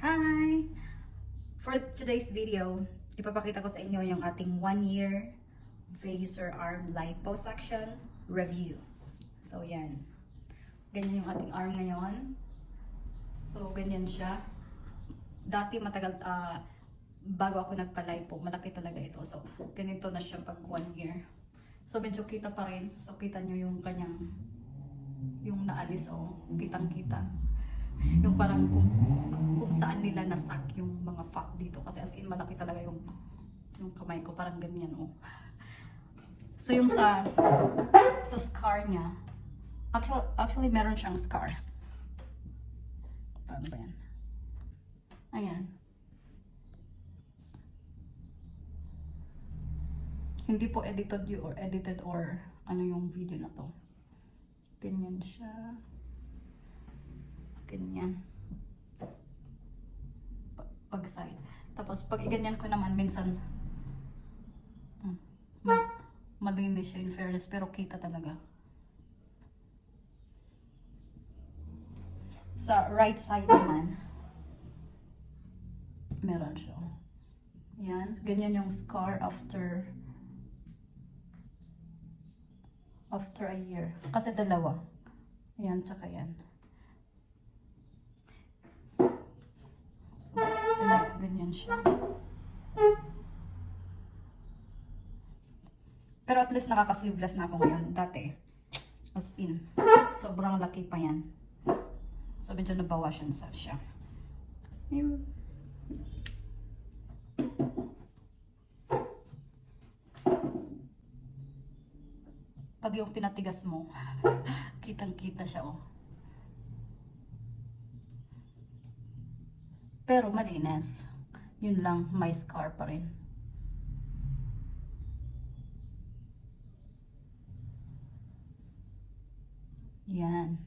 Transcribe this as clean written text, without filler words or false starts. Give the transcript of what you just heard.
Hi! For today's video, ipapakita ko sa inyo yung ating 1-year Vaser arm liposuction review. So, yan. Ganyan yung ating arm ngayon. So, ganyan siya. Dati matagal, bago ako nagpa-lipo, malaki talaga ito. So, ganito na siya pag 1 year. So, medyo kita pa rin. So, kita nyo yung kanyang, yung naalis, kitang-kita. Yung parang kung saan nila nasak yung mga fat dito. Kasi as in, malaki talaga yung kamay ko. Parang ganyan, So, yung sa scar niya, actually meron siyang scar. Paano ba yan? Ayan. Hindi po edited or ano yung video na to. Ganyan siya. Ganyan. Pag side. Tapos pag iganyan ko naman, minsan malinis siya in fairness, pero kita talaga. Sa right side naman, meron siya. Yan. Ganyan yung scar after a year. Kasi dalawa. Yan, tsaka yan. So, ganyan siya. Pero at least nakaka-sleeveless na ako ngayon. Dati, as in, sobrang laki pa yan. So, medyo nabawasan siya. Ayun. Pag yung pinatigas mo, kitang-kita siya, Pero malinis. Yun lang, may scar pa rin. Yan.